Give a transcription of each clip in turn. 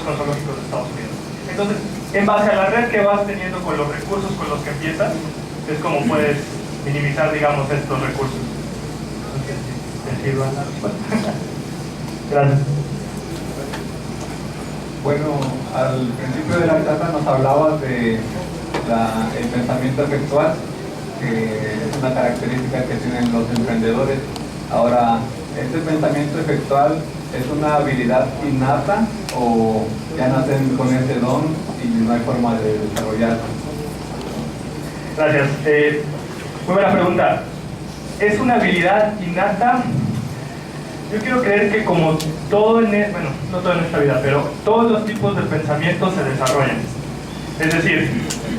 con zoológicos de Estados Unidos. Entonces, en base a la red que vas teniendo con los recursos con los que empiezas, es como puedes minimizar, digamos, estos recursos. ¿Te sirva la respuesta? Gracias. Bueno, al principio de la charla nos hablabas de el pensamiento efectual, que es una característica que tienen los emprendedores. Ahora, ¿este pensamiento efectual es una habilidad innata o ya nacen con ese don y no hay forma de desarrollarlo? Gracias. Muy buena pregunta. ¿Es una habilidad innata? Yo quiero creer que como todo bueno, no todo en esta vida, pero todos los tipos de pensamiento se desarrollan. Es decir,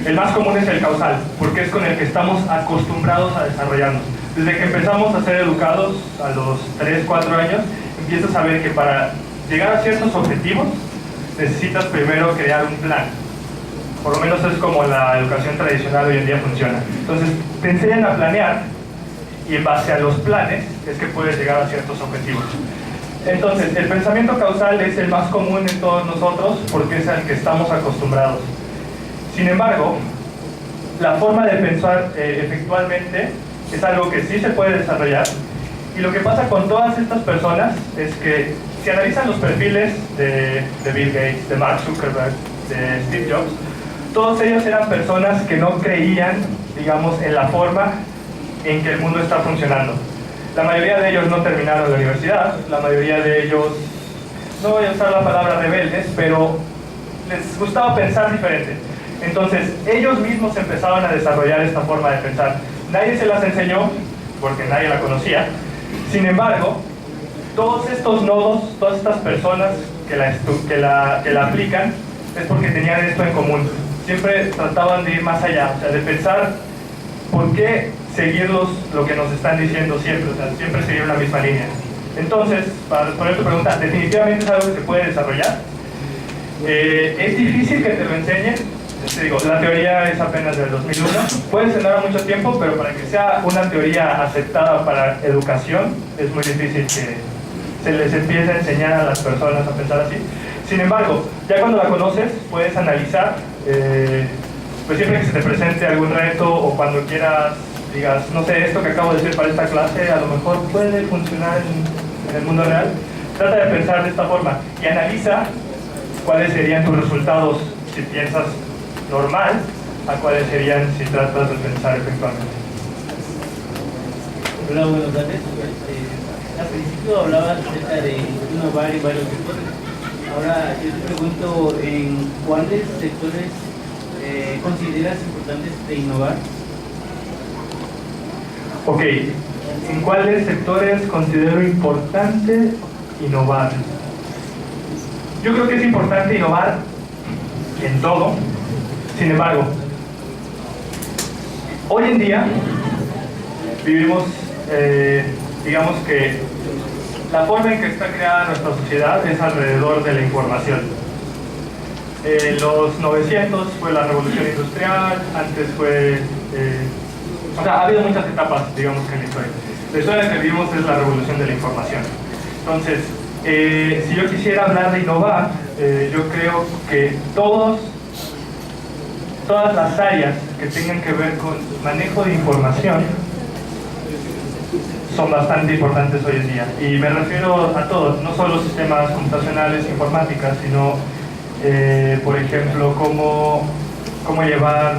el más común es el causal, porque es con el que estamos acostumbrados a desarrollarnos. Desde que empezamos a ser educados a los 3, 4 años, empiezas a ver que para llegar a ciertos objetivos necesitas primero crear un plan. Por lo menos es como la educación tradicional hoy en día funciona. Entonces, te enseñan a planear y en base a los planes es que puedes llegar a ciertos objetivos. Entonces, el pensamiento causal es el más común en todos nosotros porque es al que estamos acostumbrados. Sin embargo, la forma de pensar efectualmente es algo que sí se puede desarrollar, y lo que pasa con todas estas personas es que si analizan los perfiles de Bill Gates, de Mark Zuckerberg, de Steve Jobs, todos ellos eran personas que no creían, digamos, en la forma en que el mundo está funcionando. La mayoría de ellos no terminaron la universidad, la mayoría de ellos, no voy a usar la palabra rebeldes, pero les gustaba pensar diferente. Entonces, ellos mismos empezaban a desarrollar esta forma de pensar. Nadie se las enseñó, porque nadie la conocía. Sin embargo, todos estos nodos, todas estas personas que la aplican, es porque tenían esto en común. Siempre trataban de ir más allá, o sea, de pensar por qué seguir lo que nos están diciendo siempre, o sea, siempre seguir la misma línea. Entonces, para responder tu pregunta, definitivamente es algo que se puede desarrollar. Es difícil que te lo enseñen. Te digo, la teoría es apenas del 2001. Puede sonar a mucho tiempo, pero para que sea una teoría aceptada para educación, es muy difícil que se les empiece a enseñar a las personas a pensar así. Sin embargo, ya cuando la conoces, puedes analizar, pues siempre que se te presente algún reto o cuando quieras, digas, no sé, esto que acabo de decir para esta clase, a lo mejor puede funcionar en el mundo real. Trata de pensar de esta forma y analiza cuáles serían tus resultados si piensas normal, a cuáles serían si tratas de pensar efectivamente. Hola, buenas tardes. Al principio hablabas acerca de innovar en varios sectores. Ahora yo te pregunto, ¿en cuáles sectores consideras importantes de innovar? Ok, ¿en cuáles sectores considero importante innovar? Yo creo que es importante innovar en todo. Sin embargo, hoy en día vivimos, digamos que la forma en que está creada nuestra sociedad es alrededor de la información. Los 900 fue la revolución industrial, antes fue... o sea, ha habido muchas etapas, digamos, que en la historia. La historia que vivimos es la revolución de la información. Entonces, si yo quisiera hablar de innovar, yo creo que todas las áreas que tengan que ver con manejo de información son bastante importantes hoy en día. Y me refiero a todos, no solo sistemas computacionales, informáticas, sino, por ejemplo, cómo llevar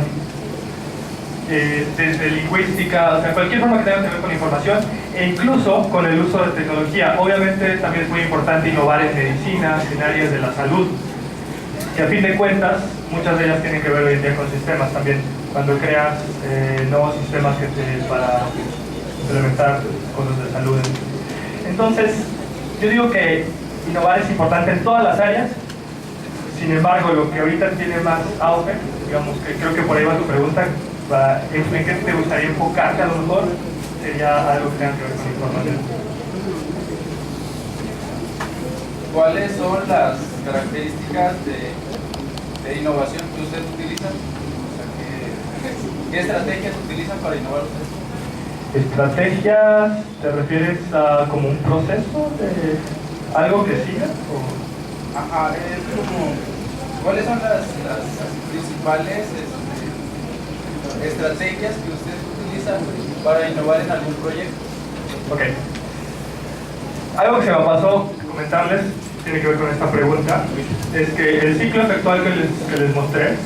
desde lingüística, o sea, cualquier forma que tenga que ver con información, e incluso con el uso de tecnología. Obviamente también es muy importante innovar en medicina, en áreas de la salud, que a fin de cuentas muchas de ellas tienen que ver hoy en día con sistemas también, cuando creas nuevos sistemas para implementar cosas de salud. Entonces, yo digo que innovar es importante en todas las áreas. Sin embargo, lo que ahorita tiene más auge, digamos, que creo que por ahí va tu pregunta, ¿en qué te gustaría enfocarte? A lo mejor sería algo que tenga que ver con información. ¿Cuáles son las características de innovación que usted utiliza? O sea, ¿qué estrategias utilizan para innovar ustedes? ¿Estrategias te refieres a como un proceso de algo que siga? Ajá, es como, ¿cuáles son las principales estrategias que ustedes utilizan para innovar en algún proyecto? Ok. Algo que se me pasó comentarles, tiene que ver con esta pregunta, es que el ciclo efectual que les mostré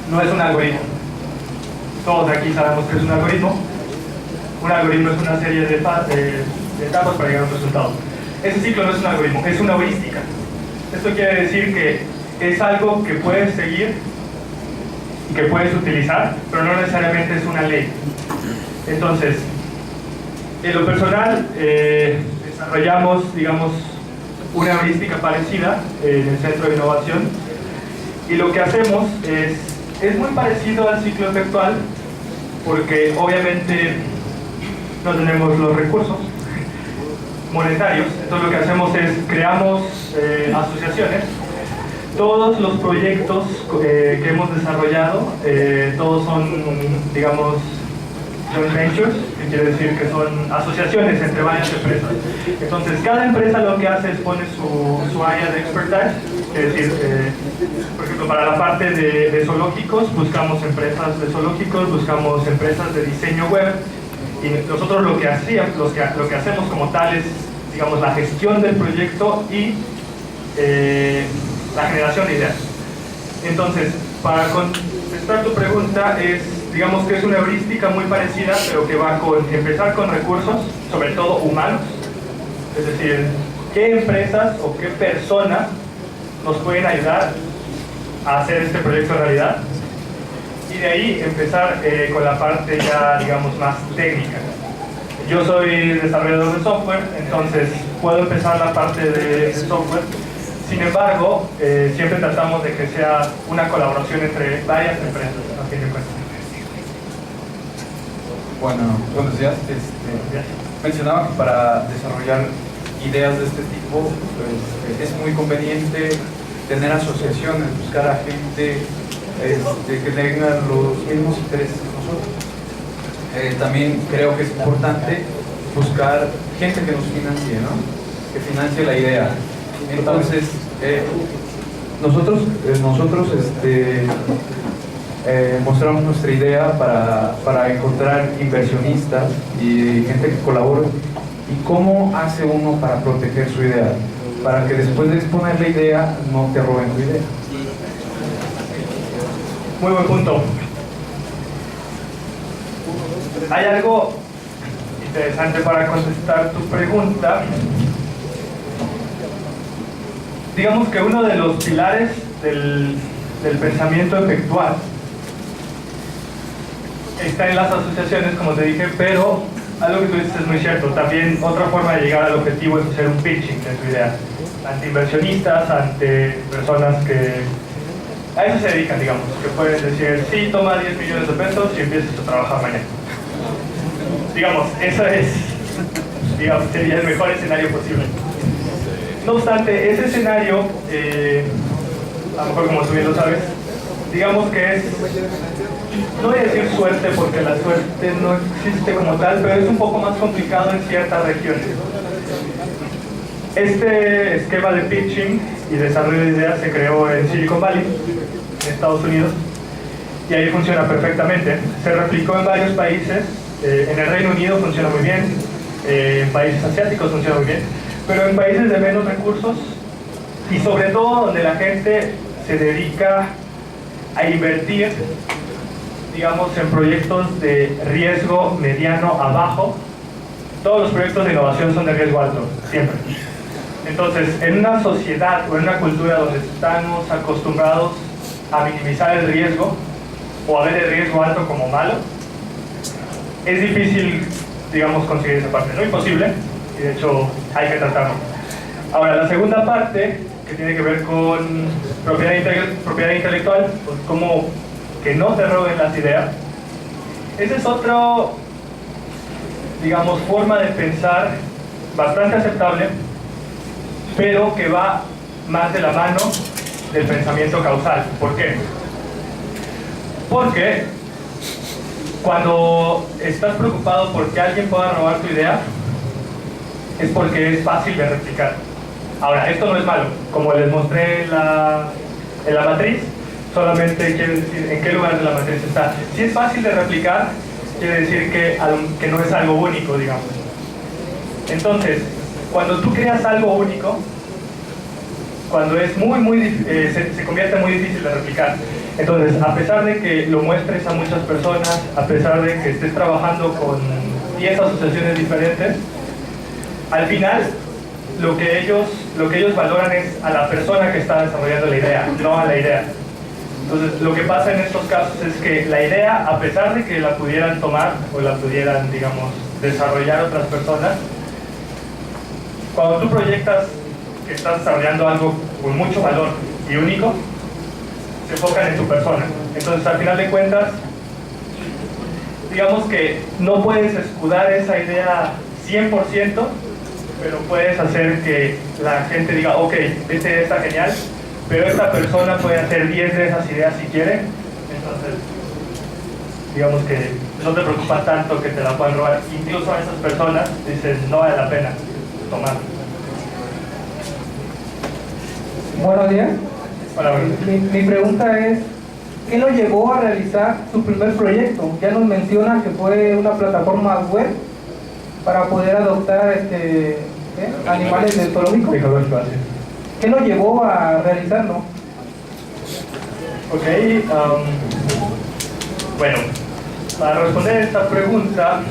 no es un algoritmo. Todos de aquí sabemos que es un algoritmo. Un algoritmo es una serie de etapas para llegar a un resultado. Ese ciclo no es un algoritmo, es una heurística. Esto quiere decir que es algo que puedes seguir y que puedes utilizar, pero no necesariamente es una ley. Entonces, en lo personal, desarrollamos, digamos, una heurística parecida en el Centro de Innovación, y lo que hacemos es muy parecido al ciclo efectual, porque obviamente no tenemos los recursos monetarios. Entonces lo que hacemos es creamos asociaciones. Todos los proyectos que hemos desarrollado, todos son, digamos, joint ventures, que quiere decir que son asociaciones entre varias empresas. Entonces cada empresa lo que hace es pone su área de expertise, es decir, por ejemplo, para la parte de zoológicos buscamos empresas de zoológicos, buscamos empresas de diseño web, y nosotros lo que hacemos como tal es, digamos, la gestión del proyecto y la generación de ideas. Entonces, para contestar tu pregunta, digamos que es una heurística muy parecida, pero que va con empezar con recursos, sobre todo humanos, es decir, qué empresas o qué personas nos pueden ayudar a hacer este proyecto realidad, y de ahí empezar con la parte ya, digamos, más técnica. Yo soy desarrollador de software, entonces puedo empezar la parte de software. Sin embargo, siempre tratamos de que sea una colaboración entre varias empresas, a fin de cuentas. Bueno, buenos días. Mencionaba que para desarrollar ideas de este tipo es muy conveniente tener asociaciones, buscar a gente que tengan los mismos intereses que nosotros. También creo que es importante buscar gente que nos financie, ¿no? Que financie la idea. Entonces, nosotros mostramos nuestra idea para encontrar inversionistas y gente que colabore. ¿Y cómo hace uno para proteger su idea? Para que después de exponer la idea no te roben tu idea. Muy buen punto. Hay algo interesante para contestar tu pregunta. Digamos que uno de los pilares del pensamiento efectual está en las asociaciones, como te dije, pero algo que tú dices es muy cierto. También otra forma de llegar al objetivo es hacer un pitching de tu idea ante inversionistas, ante personas que a eso se dedican, digamos, que pueden decir, sí, toma 10 millones de pesos y empiezas a trabajar mañana. Digamos, eso sería el mejor escenario posible. No obstante, ese escenario, a lo mejor como tú bien lo sabes, digamos que es, no voy a decir suerte porque la suerte no existe como tal, pero es un poco más complicado en ciertas regiones. Este esquema de pitching y desarrollo de ideas se creó en Silicon Valley, en Estados Unidos, y ahí funciona perfectamente. Se replicó en varios países, en el Reino Unido funciona muy bien, en países asiáticos funciona muy bien, pero en países de menos recursos y sobre todo donde la gente se dedica a invertir, digamos, en proyectos de riesgo mediano a bajo. Todos los proyectos de innovación son de riesgo alto, siempre. Entonces, en una sociedad o en una cultura donde estamos acostumbrados a minimizar el riesgo o a ver el riesgo alto como malo, es difícil, digamos, conseguir esa parte. No imposible, y de hecho hay que tratarlo. Ahora, la segunda parte, que tiene que ver con propiedad intelectual, pues como que no te roben las ideas, esa es otra, digamos, forma de pensar bastante aceptable, pero que va más de la mano del pensamiento causal. ¿Por qué? Porque cuando estás preocupado por que alguien pueda robar tu idea, es porque es fácil de replicar. Ahora, esto no es malo. Como les mostré en la matriz, solamente quiere decir en qué lugar de la matriz está. Si es fácil de replicar, quiere decir que no es algo único, digamos. Entonces, cuando tú creas algo único, cuando es se convierte muy difícil de replicar. Entonces, a pesar de que lo muestres a muchas personas, a pesar de que estés trabajando con 10 asociaciones diferentes, al final lo que ellos valoran es a la persona que está desarrollando la idea, no a la idea. Entonces, lo que pasa en estos casos es que la idea, a pesar de que la pudieran tomar o la pudieran, digamos, desarrollar otras personas, cuando tú proyectas que estás desarrollando algo con mucho valor y único, se enfocan en tu persona. Entonces, al final de cuentas, digamos que no puedes escudar esa idea 100%, pero puedes hacer que la gente diga, ok, esta idea está genial, pero esta persona puede hacer 10 de esas ideas si quiere. Entonces, digamos que no te preocupa tanto que te la puedan robar. Incluso a esas personas dices, no vale la pena tomar. Buenos días. Hola, Mi pregunta es, ¿qué lo llevó a realizar su primer proyecto? Ya nos menciona que fue una plataforma web para poder adoptar animales del zoológico. ¿Qué lo llevó a realizarlo? Ok, bueno, para responder esta pregunta,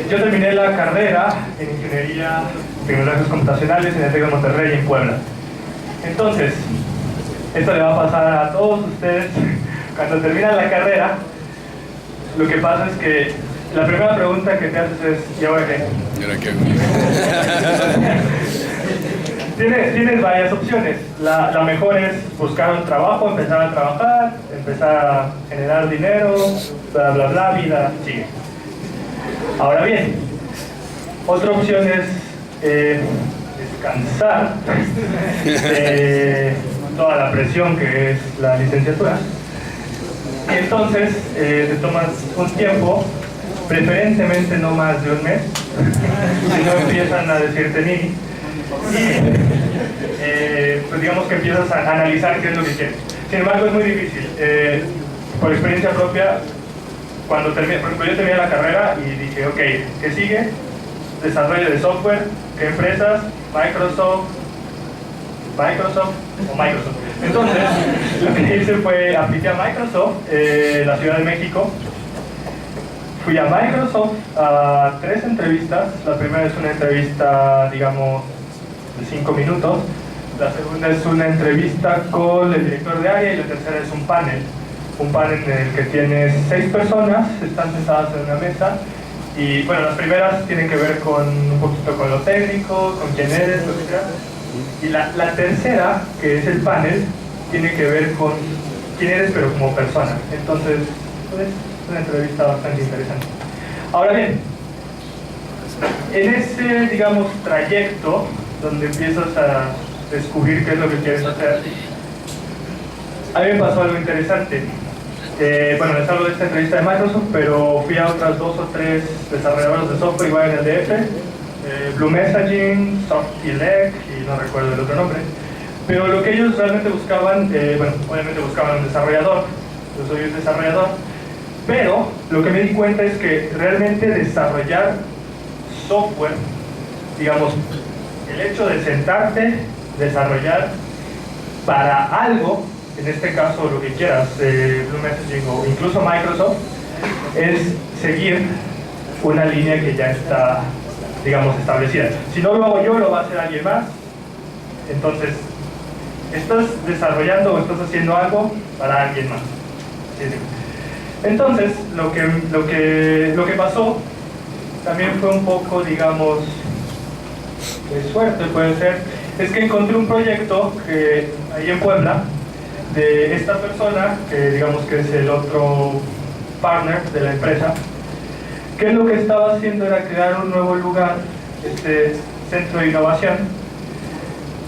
yo terminé la carrera en Ingeniería Tecnologías Computacionales en el TEC de Monterrey, en Puebla. Entonces, esto le va a pasar a todos ustedes cuando terminan la carrera. Lo que pasa es que la primera pregunta que te haces es, ¿y ahora qué? ¿Y ahora qué? Tienes varias opciones. La mejor es buscar un trabajo, empezar a trabajar, empezar a generar dinero, bla bla bla, vida sigue. Ahora bien, otra opción es descansar de toda la presión que es la licenciatura. Y entonces te tomas un tiempo, preferentemente no más de un mes, si no empiezan a decirte ni. Y pues digamos que empiezas a analizar qué es lo que quieres. Sin embargo, es muy difícil. Por experiencia propia, cuando terminé, por ejemplo, yo terminé la carrera y dije, ok, ¿qué sigue? Desarrollo de software, ¿qué empresas? Microsoft o Microsoft. Entonces, lo que hice fue apliqué a Microsoft, la Ciudad de México. Fui a Microsoft a 3 entrevistas. La primera es una entrevista, digamos, de 5 minutos. La segunda es una entrevista con el director de área y la tercera es un panel en el que tienes 6 personas, están sentadas en una mesa. Y bueno, las primeras tienen que ver con un poquito con lo técnico, con quién eres, lo que sea. Y la tercera, que es el panel, tiene que ver con quién eres, pero como persona. Entonces, pues, es una entrevista bastante interesante. Ahora bien, en ese, digamos, trayecto, donde empiezas a descubrir qué es lo que quieres hacer, a mí me pasó algo interesante. Bueno, les hablo de esta entrevista de Microsoft, pero fui a otras 2 o 3 desarrolladores de software igual en el DF, Blue Messaging, Softilec y no recuerdo el otro nombre. Pero lo que ellos realmente buscaban, bueno, obviamente buscaban un desarrollador, yo soy un desarrollador, pero lo que me di cuenta es que realmente desarrollar software, digamos, el hecho de sentarte, desarrollar para algo, en este caso lo que quieras, Blue Messaging o incluso Microsoft, es seguir una línea que ya está, digamos, establecida. Si no lo hago yo, lo va a hacer alguien más. Entonces, estás desarrollando o estás haciendo algo para alguien más. Entonces, lo que pasó también fue un poco, digamos, de suerte puede ser, es que encontré un proyecto que ahí en Puebla de esta persona, que digamos que es el otro partner de la empresa, que lo que estaba haciendo era crear un nuevo lugar, este centro de innovación,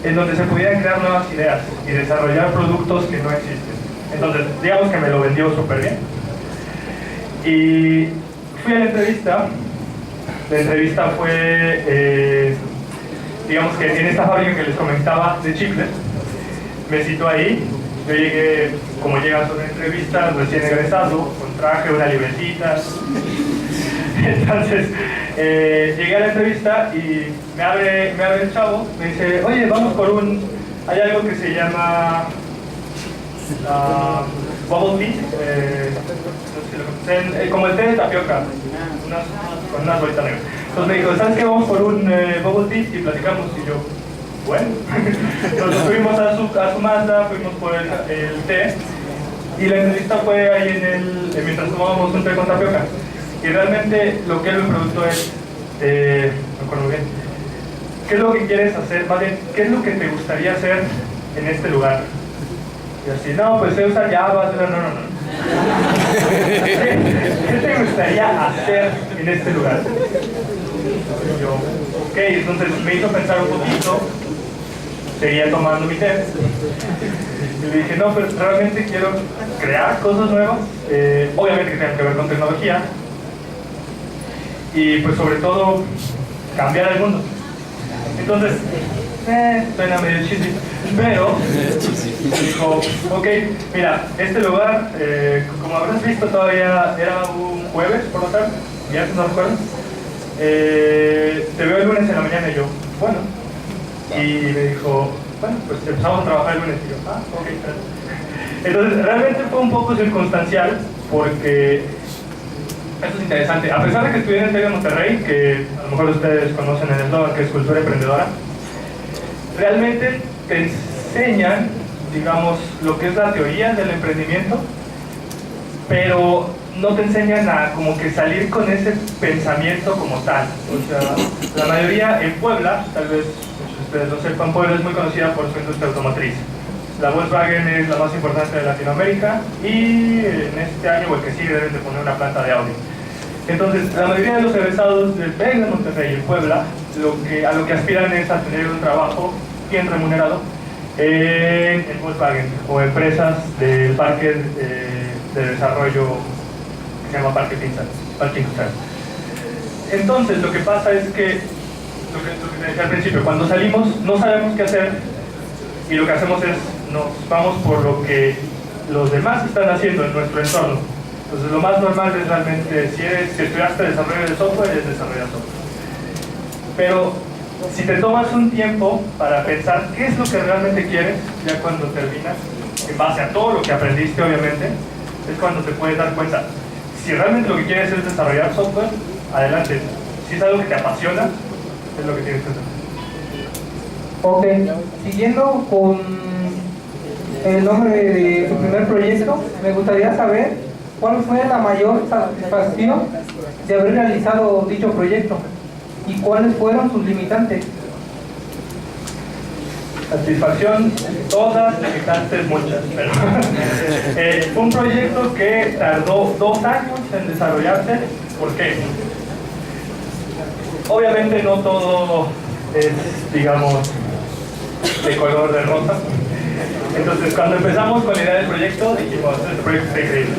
en donde se pudieran crear nuevas ideas y desarrollar productos que no existen. Entonces, digamos que me lo vendió súper bien. Y fui a la entrevista La entrevista fue, digamos que en esta fábrica que les comentaba de chicles, me citó ahí. Yo llegué, como llegas a una entrevista, recién egresado, con traje, una libretita. Entonces, llegué a la entrevista y me abre el chavo, me dice, oye, vamos por hay algo que se llama bubble tea, no sé si lo conocen, como el té de tapioca, con unas bolitas negras. Entonces me dijo, ¿sabes qué? Vamos por un bubble tea y platicamos. Y yo, bueno. Entonces fuimos a su Mazda, fuimos por el té, y la entrevista fue ahí mientras tomábamos un té con tapioca. Y realmente lo que él me preguntó es, me acuerdo bien, ¿qué es lo que quieres hacer? Más bien, ¿qué es lo que te gustaría hacer en este lugar? Y así, no, pues sé usar Java, no. ¿Qué te gustaría hacer en este lugar? Y yo, ok, entonces me hizo pensar un poquito, seguía tomando mi té, y le dije, no, pues realmente quiero crear cosas nuevas, obviamente que tengan que ver con tecnología, y pues sobre todo cambiar el mundo. Entonces, suena medio cheesy, pero dijo, ok, mira, este lugar, como habrás visto, todavía era un jueves, por lo tanto, viernes, no recuerdo, te veo el lunes en la mañana. Y yo, bueno, y me dijo, bueno, pues empezamos a trabajar el lunes. Y yo, ok, gracias. Entonces, realmente fue un poco circunstancial, porque esto es interesante. A pesar de que estudié en el TEC de Monterrey, que a lo mejor ustedes conocen el eslogan, que es cultura emprendedora, realmente te enseñan, digamos, lo que es la teoría del emprendimiento, pero no te enseñan a como que salir con ese pensamiento como tal. O sea, la mayoría en Puebla, tal vez muchos de ustedes lo sepan, Puebla es muy conocida por su industria automotriz. La Volkswagen es la más importante de Latinoamérica y en este año o el que sigue deben de poner una planta de Audi. Entonces, la mayoría de los egresados del TEC de Monterrey en Puebla, a lo que aspiran es a tener un trabajo bien remunerado en Volkswagen o empresas del parque de desarrollo que se llama Parque Industrial. Entonces, lo que pasa es que, lo que te decía al principio, cuando salimos no sabemos qué hacer y lo que hacemos es nos vamos por lo que los demás están haciendo en nuestro entorno. Entonces, lo más normal es realmente, si estudiaste desarrollo de software, es desarrollar software. Pero si te tomas un tiempo para pensar qué es lo que realmente quieres, ya cuando terminas, en base a todo lo que aprendiste, obviamente, es cuando te puedes dar cuenta. Si realmente lo que quieres es desarrollar software, adelante. Si es algo que te apasiona, es lo que tienes que hacer. Ok, siguiendo con el nombre de tu primer proyecto, me gustaría saber cuál fue la mayor satisfacción de haber realizado dicho proyecto y cuáles fueron sus limitantes. Satisfacción, todas, limitantes, muchas, pero fue un proyecto que tardó 2 años en desarrollarse. ¿Por qué? Obviamente no todo es, digamos, de color de rosa. Entonces, cuando empezamos con la idea del proyecto, dijimos, este proyecto está increíble.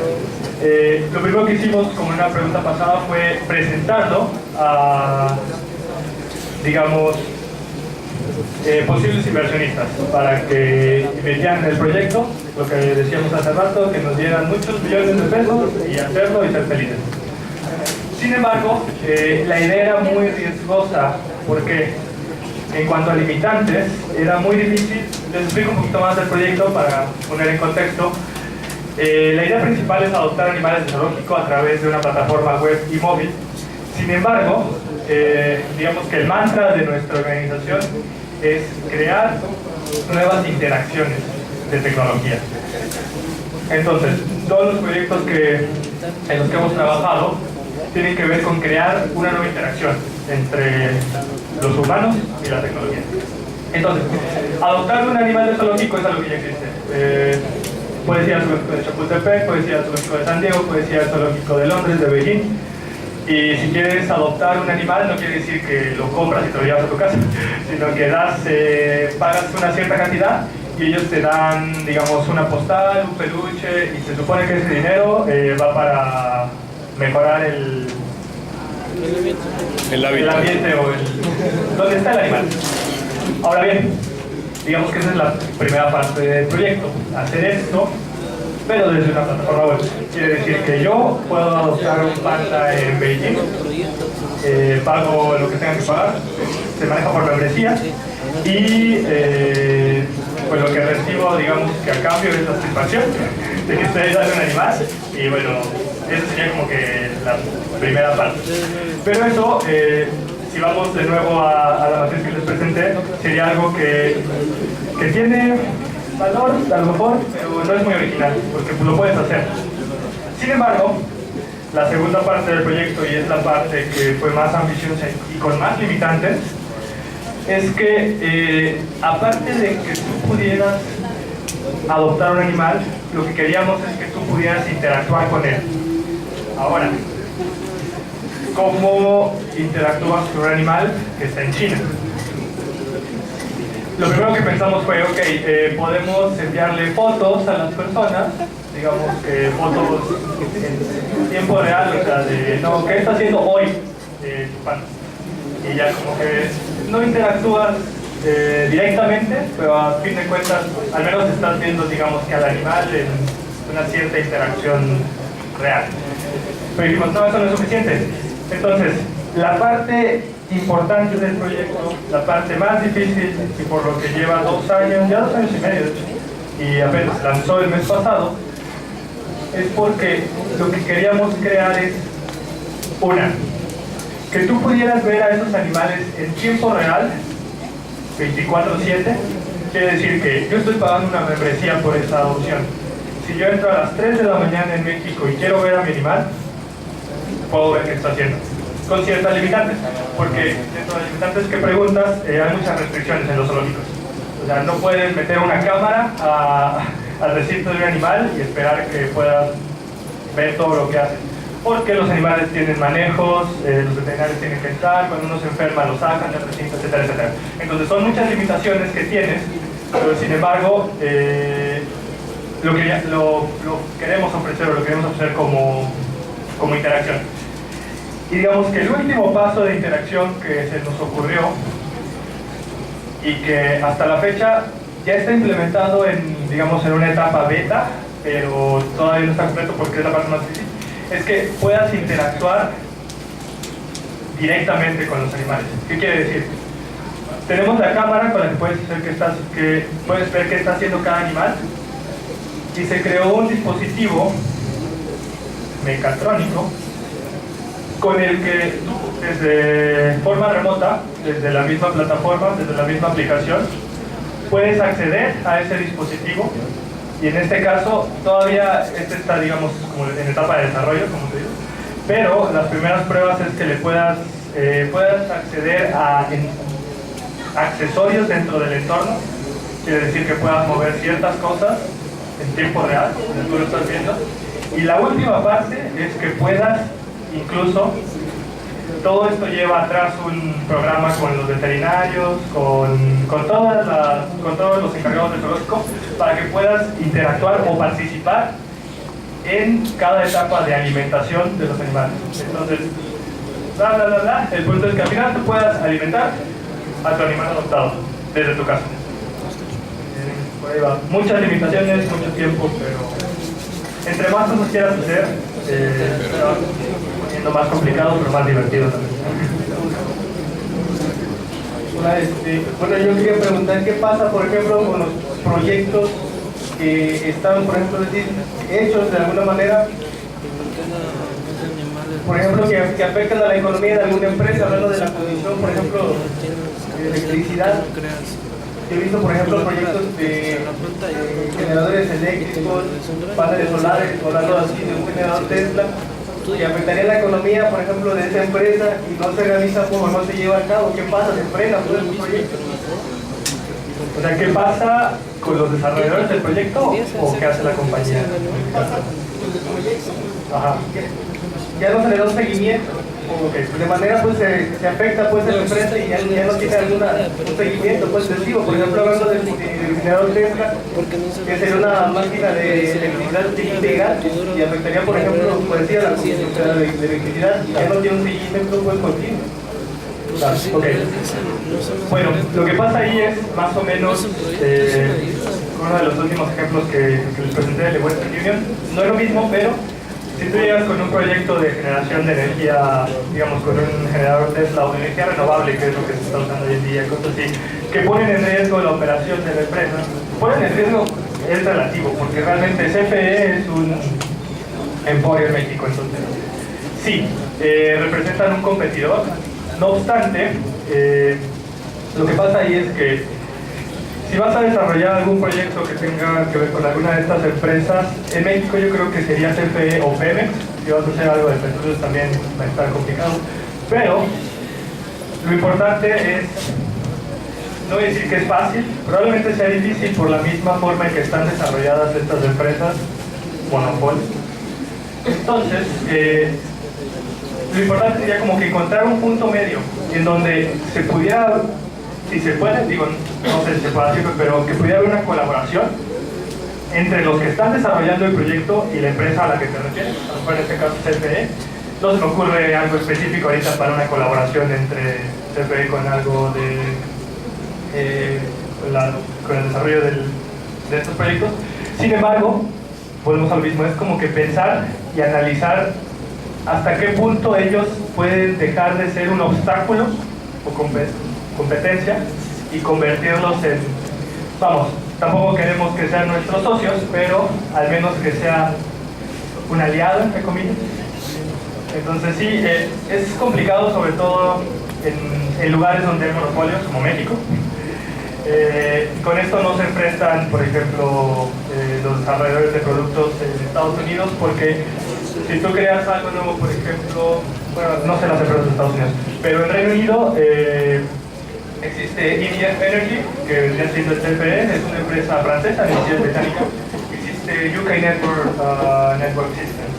Lo primero que hicimos, como en una pregunta pasada, fue presentarlo a, digamos, posibles inversionistas para que invirtieran en el proyecto, lo que decíamos hace rato, que nos dieran muchos millones de pesos y hacerlo y ser felices. Sin embargo, la idea era muy riesgosa porque en cuanto a limitantes era muy difícil. Les explico un poquito más del proyecto para poner en contexto. La idea principal es adoptar animales de zoológico a través de una plataforma web y móvil. Sin embargo, digamos que el mantra de nuestra organización es crear nuevas interacciones de tecnología. Entonces, todos los proyectos en los que hemos trabajado tienen que ver con crear una nueva interacción entre los humanos y la tecnología. Entonces, adoptar un animal de zoológico es algo que ya existe. Puedes ir al zoológico de Chapultepec, puedes ir al zoológico de San Diego, puedes ir al zoológico de Londres, de Beijing. Y si quieres adoptar un animal, no quiere decir que lo compras y te lo llevas a tu casa, sino que pagas una cierta cantidad y ellos te dan, digamos, una postal, un peluche, y se supone que ese dinero va para mejorar el ambiente o donde está el animal. Ahora bien, digamos que esa es la primera parte del proyecto, hacer esto, pero desde una plataforma web. Quiere decir que yo puedo adoptar un panda en Beijing, pago lo que tenga que pagar, se maneja por membresía y pues lo que recibo, digamos que a cambio es la satisfacción de que ustedes dan un animal y bueno, eso sería como que la primera parte. Pero eso, si vamos de nuevo a la matriz que les presenté, sería algo que tiene valor, a lo mejor, pero no es muy original, porque lo puedes hacer. Sin embargo, la segunda parte del proyecto, y es la parte que fue más ambiciosa y con más limitantes, es que aparte de que tú pudieras adoptar un animal, lo que queríamos es que tú pudieras interactuar con él. Ahora, ¿cómo interactúas con un animal que está en China? Lo primero que pensamos fue, ok, podemos enviarle fotos a las personas, digamos que fotos en tiempo real, o sea, de, no, ¿qué está haciendo hoy tu panda? Y ya como que no interactúas directamente, pero a fin de cuentas, al menos estás viendo, digamos, que al animal en una cierta interacción real. Pero dijimos, no, eso no es suficiente. Entonces, la parte importante del proyecto, la parte más difícil, y por lo que lleva 2 años, ya 2 años y medio, de hecho, y apenas se lanzó el mes pasado, es porque lo que queríamos crear es que tú pudieras ver a esos animales en tiempo real, 24/7, quiere decir que yo estoy pagando una membresía por esa adopción. Si yo entro a las 3 de la mañana en México y quiero ver a mi animal, puedo ver qué está haciendo, con ciertas limitantes, porque dentro de las limitantes que preguntas, hay muchas restricciones en los zoológicos. O sea, no puedes meter una cámara al recinto de un animal y esperar que puedas ver todo lo que hace. Porque los animales tienen manejos, los veterinarios tienen que entrar, cuando uno se enferma lo sacan del recinto, etcétera, etcétera. Entonces son muchas limitaciones que tienes, pero sin embargo, lo queremos ofrecer, o lo queremos ofrecer como interacción. Y digamos que el último paso de interacción que se nos ocurrió y que hasta la fecha ya está implementado en una etapa beta, pero todavía no está completo porque es la parte más difícil, es que puedas interactuar directamente con los animales. ¿Qué quiere decir? Tenemos la cámara con la que puedes ver qué está haciendo cada animal, y se creó un dispositivo mecatrónico con el que tú, desde forma remota, desde la misma plataforma, desde la misma aplicación, puedes acceder a ese dispositivo. Y en este caso, todavía está, digamos, como en etapa de desarrollo, como te digo, pero las primeras pruebas es que le puedas acceder a accesorios dentro del entorno, quiere decir que puedas mover ciertas cosas en tiempo real, como tú lo estás viendo. Y la última parte es que puedas, incluso, todo esto lleva atrás un programa con los veterinarios, con todos los encargados del zoológico, para que puedas interactuar o participar en cada etapa de alimentación de los animales. Entonces, el punto es que al final tú puedas alimentar a tu animal adoptado desde tu casa. Por ahí va. Muchas limitaciones, mucho tiempo, pero entre más cosas quieras hacer, se va poniendo más complicado, pero más divertido también. Hola, bueno, yo quería preguntar qué pasa, por ejemplo, con los proyectos que están, por ejemplo, hechos de alguna manera, por ejemplo, que afectan a la economía de alguna empresa, hablando de la producción, por ejemplo, de electricidad. He visto, por ejemplo, proyectos de generadores eléctricos, paneles solares, o algo así, de un generador Tesla, que afectaría la economía, por ejemplo, de esa empresa, y no se realiza como no se lleva a cabo. ¿Qué pasa? ¿Se frena todo el proyecto? O sea, ¿qué pasa con los desarrolladores del proyecto o qué hace la compañía? Ajá. Ya no se le da un seguimiento. Ok, de manera pues se afecta pues el empresa y ya no tiene un seguimiento pues excesivo. Por ejemplo, hablando del generador Tesla, que sería una máquina de electricidad integral y afectaría, por ejemplo, como decía, la conducción de electricidad, ya no tiene un seguimiento pues continuo. Okay. Bueno, lo que pasa ahí es más o menos uno de los últimos ejemplos que les presenté de Western Union. No es lo mismo, pero si tú llegas con un proyecto de generación de energía, digamos con un generador Tesla o de energía renovable, que es lo que se está usando hoy en día, cosas así, que ponen en riesgo la operación de la empresa, ponen en riesgo es relativo, porque realmente CFE es un emporio en México, entonces sí, representan un competidor. No obstante, lo que pasa ahí es que si vas a desarrollar algún proyecto que tenga que ver con alguna de estas empresas, en México yo creo que sería CFE o Pemex. Si vas a hacer algo de petróleos también va a estar complicado. Pero lo importante es, no voy a decir que es fácil, probablemente sea difícil por la misma forma en que están desarrolladas estas empresas, monopolio. Entonces, lo importante sería como que encontrar un punto medio en donde se pudiera, si se puede, digo, no sé si se puede hacer, pero que pudiera haber una colaboración entre los que están desarrollando el proyecto y la empresa a la que te refieres, a lo mejor en este caso CFE. No se me ocurre algo específico ahorita para una colaboración entre CFE con algo de con el desarrollo de estos proyectos. Sin embargo, volvemos a lo mismo, es como que pensar y analizar hasta qué punto ellos pueden dejar de ser un obstáculo o competencia y convertirlos en, vamos, tampoco queremos que sean nuestros socios, pero al menos que sea un aliado, entre comillas. Entonces sí, es complicado, sobre todo en lugares donde hay monopolios, como México. Con esto no se enfrentan, por ejemplo, los desarrolladores de productos en Estados Unidos, porque si tú creas algo nuevo, por ejemplo, bueno, no sé las empresas de Estados Unidos, pero en Reino Unido existe EDF Energy, que vendría siendo el CFE, es una empresa francesa, energía británica. Existe UK Network Systems,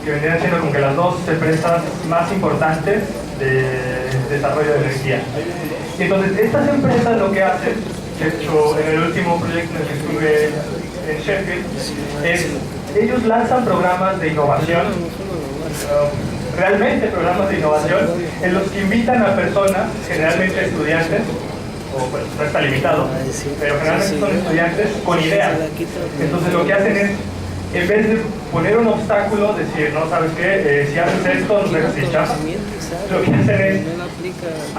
que vendrían siendo como que las dos empresas más importantes de desarrollo de energía. Y entonces, estas empresas lo que hacen, de hecho, en el último proyecto en el que estuve en Sheffield, es ellos lanzan programas de innovación, realmente programas de innovación, en los que invitan a personas, generalmente estudiantes, o pues no está limitado, pero generalmente son estudiantes con ideas. Entonces lo que hacen es, en vez de poner un obstáculo, decir, no, ¿sabes qué? Si haces esto, nos dejas sin chamba. Lo que hacen es,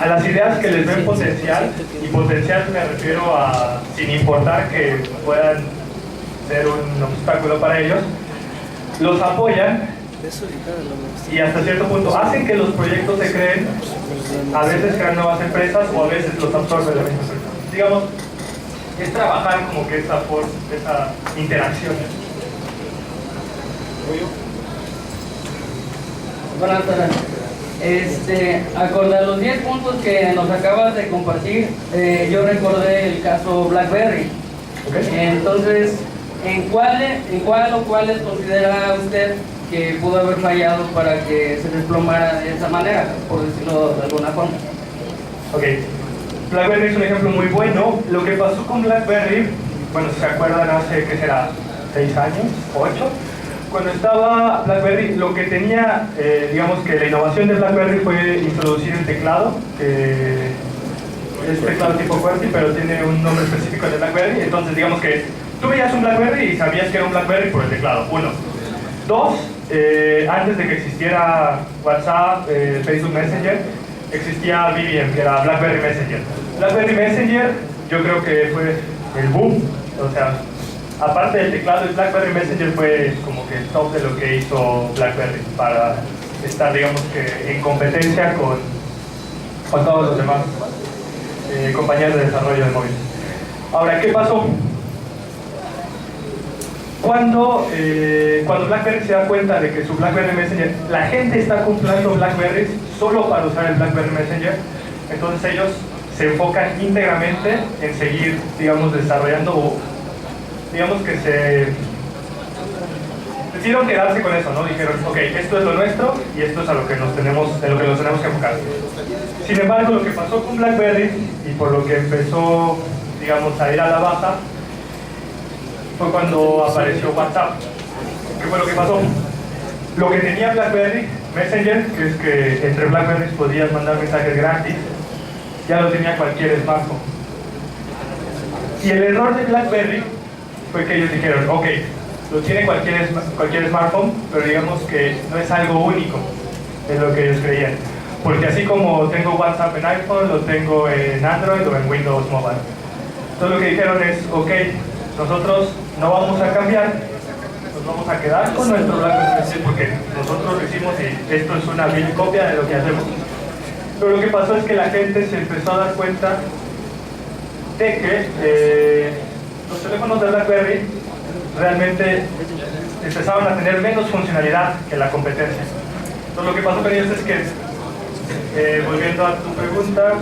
a las ideas que les ven potencial, y potencial me refiero a, sin importar que puedan ser un obstáculo para ellos, los apoyan y hasta cierto punto hacen que los proyectos se creen, a veces crean nuevas empresas o a veces los absorben la misma empresa. Digamos, es trabajar como que esa interacción. Buenas tardes. Acorde a los 10 puntos que nos acabas de compartir, yo recordé el caso BlackBerry. ¿Okay? Entonces, ¿en cuál o cuáles considera usted que pudo haber fallado para que se desplomara de esa manera, por decirlo de alguna forma? Ok, BlackBerry es un ejemplo muy bueno. Lo que pasó con BlackBerry, bueno, si se acuerdan, hace, ¿qué será? 6 años, 8. Cuando estaba BlackBerry, lo que tenía, digamos que la innovación de BlackBerry fue introducir el teclado, que es teclado tipo QWERTY, pero tiene un nombre específico de BlackBerry. Entonces, digamos que tú veías un BlackBerry y sabías que era un BlackBerry por el teclado, 1. 2, antes de que existiera WhatsApp, Facebook Messenger, existía BBM, que era BlackBerry Messenger. BlackBerry Messenger, yo creo que fue el boom, o sea, aparte del teclado, el BlackBerry Messenger fue como que el top de lo que hizo BlackBerry para estar, digamos que, en competencia con todos los demás compañías de desarrollo de móviles. Ahora, ¿qué pasó? Cuando BlackBerry se da cuenta de que su BlackBerry Messenger, la gente está comprando BlackBerrys solo para usar el BlackBerry Messenger, entonces ellos se enfocan íntegramente en seguir, digamos, desarrollando, o digamos que se decidieron quedarse con eso, ¿no? Dijeron, ok, esto es lo nuestro y esto es a lo que nos tenemos, en lo que nos tenemos que enfocar. Sin embargo, lo que pasó con BlackBerry y por lo que empezó, digamos, a ir a la baja fue cuando apareció WhatsApp. ¿Qué fue lo que pasó? Lo que tenía BlackBerry, Messenger, que es que entre BlackBerry podías mandar mensajes gratis, ya lo tenía cualquier smartphone. Y el error de BlackBerry fue que ellos dijeron, ok, lo tiene cualquier smartphone, pero digamos que no es algo único, es lo que ellos creían. Porque así como tengo WhatsApp en iPhone, lo tengo en Android o en Windows Mobile. Entonces lo que dijeron es, ok, nosotros no vamos a cambiar, nos vamos a quedar con nuestro BlackBerry porque nosotros lo hicimos y esto es una vil copia de lo que hacemos. Pero lo que pasó es que la gente se empezó a dar cuenta de que los teléfonos de BlackBerry realmente empezaban a tener menos funcionalidad que la competencia. Entonces lo que pasó con ellos es que, volviendo a tu pregunta,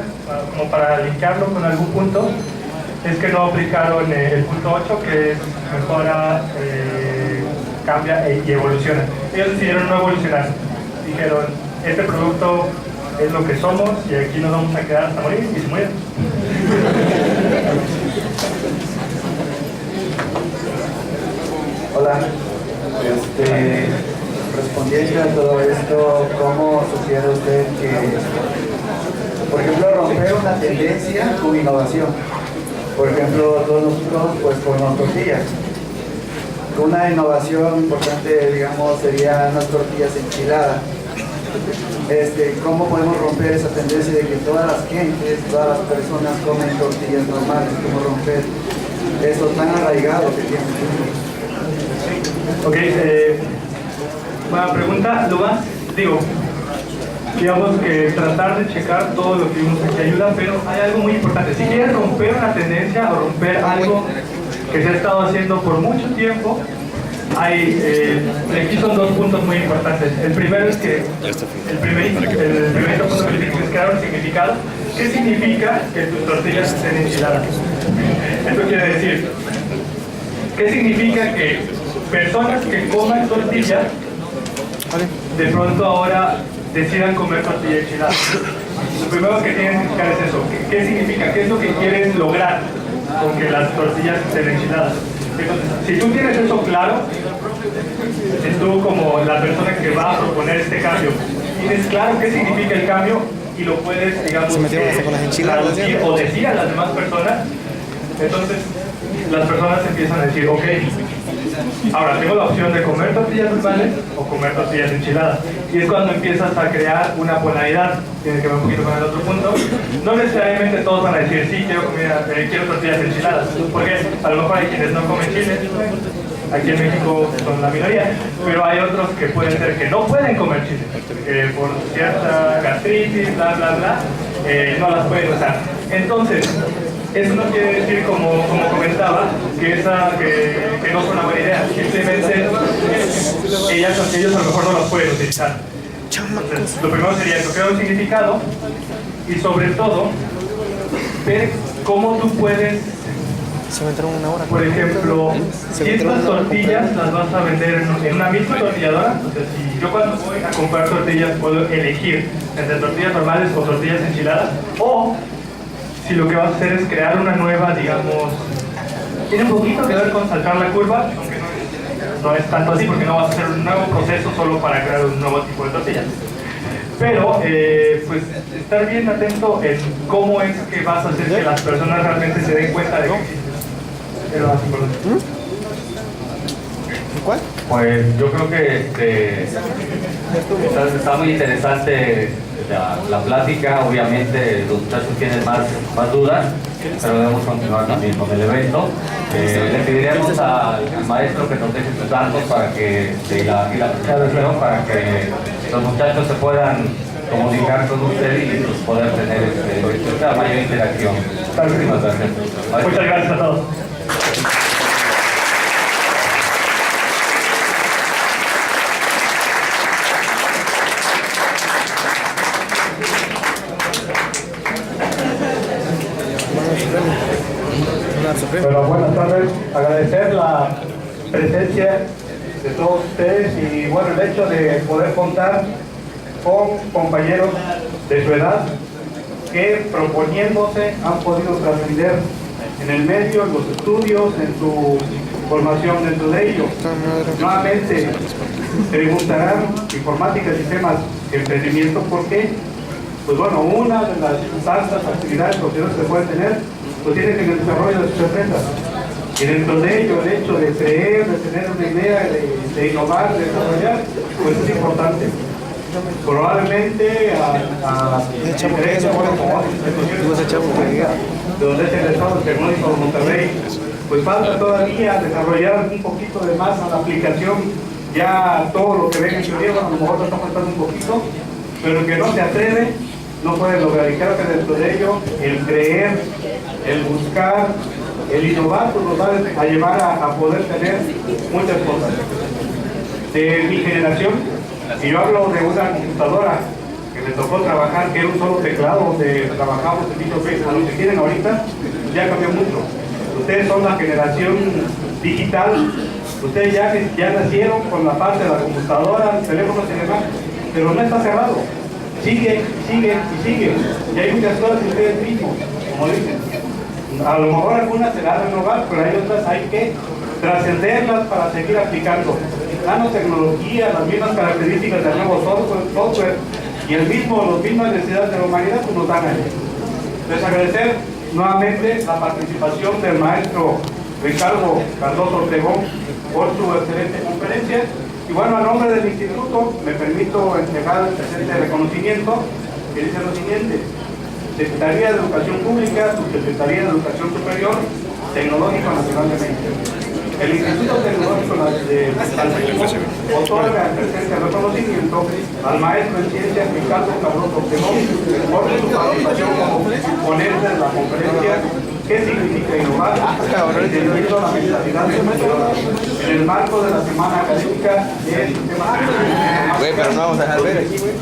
como para linkarlo con algún punto, es que no aplicaron el punto 8, que es mejora, cambia y evoluciona. Ellos decidieron no evolucionar. Dijeron, este producto es lo que somos y aquí nos vamos a quedar hasta morir y se mueren. Hola, respondiendo a todo esto, ¿cómo sugiere usted que, por ejemplo, romper una tendencia con innovación? Por ejemplo, todos nosotros pues comemos tortillas. Una innovación importante, digamos, serían las tortillas enchiladas. ¿Cómo podemos romper esa tendencia de que todas las gentes, todas las personas comen tortillas normales? ¿Cómo romper eso tan arraigado que tienen? Ok, buena pregunta. Lo más, digamos que tratar de checar todo lo que vimos aquí ayuda, pero hay algo muy importante. Si quieres romper una tendencia o romper algo que se ha estado haciendo por mucho tiempo, aquí son dos puntos muy importantes. El primero es que el primerito punto que es crear un significado. ¿Qué significa que tus tortillas estén enchiladas? Esto quiere decir, ¿qué significa que personas que coman tortillas de pronto ahora decidan comer tortilla enchilada? Lo primero que tienen que buscar es eso. ¿Qué significa? ¿Qué es lo que quieres lograr con que las tortillas estén enchiladas? Entonces, si tú tienes eso claro, es tú como la persona que va a proponer este cambio, tienes claro qué significa el cambio y lo puedes, digamos, traducir o decir a las demás personas. Entonces, las personas empiezan a decir, ok, ahora tengo la opción de comer tortillas normales o comer tortillas enchiladas. Y es cuando empiezas a crear una polaridad. Tiene que ver un poquito con el otro punto. No necesariamente todos van a decir, sí, quiero tortillas enchiladas. Porque a lo mejor hay quienes no comen chile. Aquí en México son la minoría. Pero hay otros que pueden ser que no pueden comer chile. Por cierta gastritis, bla, bla, bla, no las pueden usar. Entonces, eso no quiere decir, como comentaba, que no es una buena idea. Simplemente ellos a lo mejor no las pueden utilizar. Entonces, lo primero sería eso, crear un significado y sobre todo ver cómo tú puedes, por ejemplo, si estas tortillas las vas a vender en una misma tortilladora. O sea, si yo cuando voy a comprar tortillas puedo elegir entre tortillas normales o tortillas enchiladas, o si lo que vas a hacer es crear una nueva, digamos, tiene un poquito que ver con saltar la curva, aunque no es tanto así porque no vas a hacer un nuevo proceso solo para crear un nuevo tipo de tortillas. Pero, pues, estar bien atento en cómo es que vas a hacer que las personas realmente se den cuenta de que existe. Es lo más importante. ¿Cuál? Pues yo creo que está muy interesante la plática. Obviamente los muchachos tienen más dudas, pero debemos continuar también con el evento. Le pediríamos al maestro que nos deje sus datos para que la presentación, para que los muchachos se puedan comunicar con usted y pues, poder tener esta mayor interacción. Muchas gracias. Muchas gracias a todos. Bueno, buenas tardes. Agradecer la presencia de todos ustedes y bueno, el hecho de poder contar con compañeros de su edad que proponiéndose han podido trascender en el medio, en los estudios, en su formación dentro de ello. Nuevamente preguntarán informática, sistemas, emprendimiento, ¿por qué? Pues bueno, una de las tantas actividades que se puede tener, pues tiene que en el desarrollo de sus empresas. Y dentro de ello, el hecho de creer, de tener una idea, de innovar, de desarrollar, pues es importante. Probablemente a diferencia, bueno, como otras instituciones de donde es el Estado Tecnológico de Monterrey, pues falta todavía desarrollar un poquito de más a la aplicación, ya todo lo que ven en teoría, bueno, a lo mejor nos está faltando un poquito, pero el que no se atreve no puede lograr. Y creo que dentro de ello, el creer, el buscar, el innovar, pues nos va a llevar a poder tener muchas cosas. De mi generación, y yo hablo de una computadora que me tocó trabajar, que era un solo teclado, donde trabajamos en dicho país, a lo que tienen ahorita, ya cambió mucho. Ustedes son la generación digital, ustedes ya nacieron con la parte de la computadora, el teléfono y demás, pero no está cerrado. Sigue y sigue. Y hay muchas cosas que ustedes mismos, como dicen. A lo mejor algunas se las renovar, pero hay otras hay que trascenderlas para seguir aplicando. Nanotecnología, las mismas características del nuevo software y las mismas necesidades de la humanidad pues nos dan ahí. Les agradecer nuevamente la participación del maestro Ricardo Cardoso Ortegón por su excelente conferencia. Y bueno, a nombre del instituto me permito entregar el presente reconocimiento que dice lo siguiente: Secretaría de Educación Pública, Subsecretaría de Educación Superior, Tecnológico Nacional de México. El Instituto Tecnológico de México otorga el presente reconocimiento al maestro en ciencias Ricardo Cardoso Ortegón por su participación como ponente de la conferencia ¿Qué significa innovar? Entendiendo la mentalidad de en el marco de la semana académica de sistemas. Pero no vamos a dejar ver aquí, güey.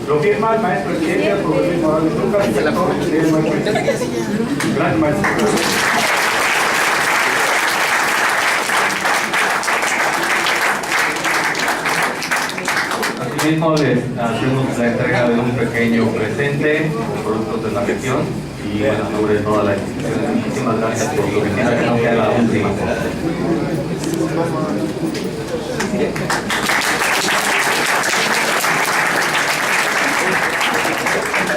Lo firma el maestro en ciencias, profesor Morales Lucas, director de maestro. Gracias, maestro. Asimismo, les hacemos la entrega de un pequeño presente de productos de la región y bueno, en nombre de toda la institución, muchísimas gracias por su visita, que no sea la última.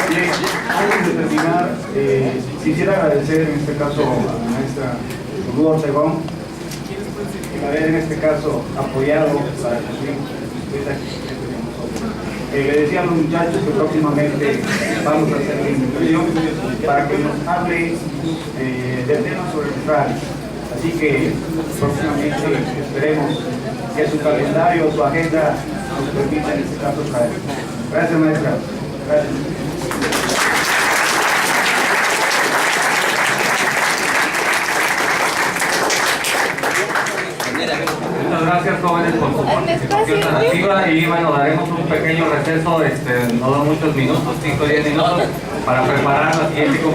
Bien, antes de terminar, quisiera agradecer en este caso a la maestra Rudo Ortegón, que haber en este caso apoyado para que esta le decía a los muchachos que próximamente vamos a hacer la invitación para que nos hable del tema sobre el fraude. Así que próximamente esperemos que su calendario, su agenda nos permita en este caso traer. Gracias, maestra. Gracias. Muchas gracias, jóvenes, por su participación tan activa y bueno, daremos un pequeño receso, no da muchos minutos, 5 o 10 minutos, para preparar la siguiente conferencia.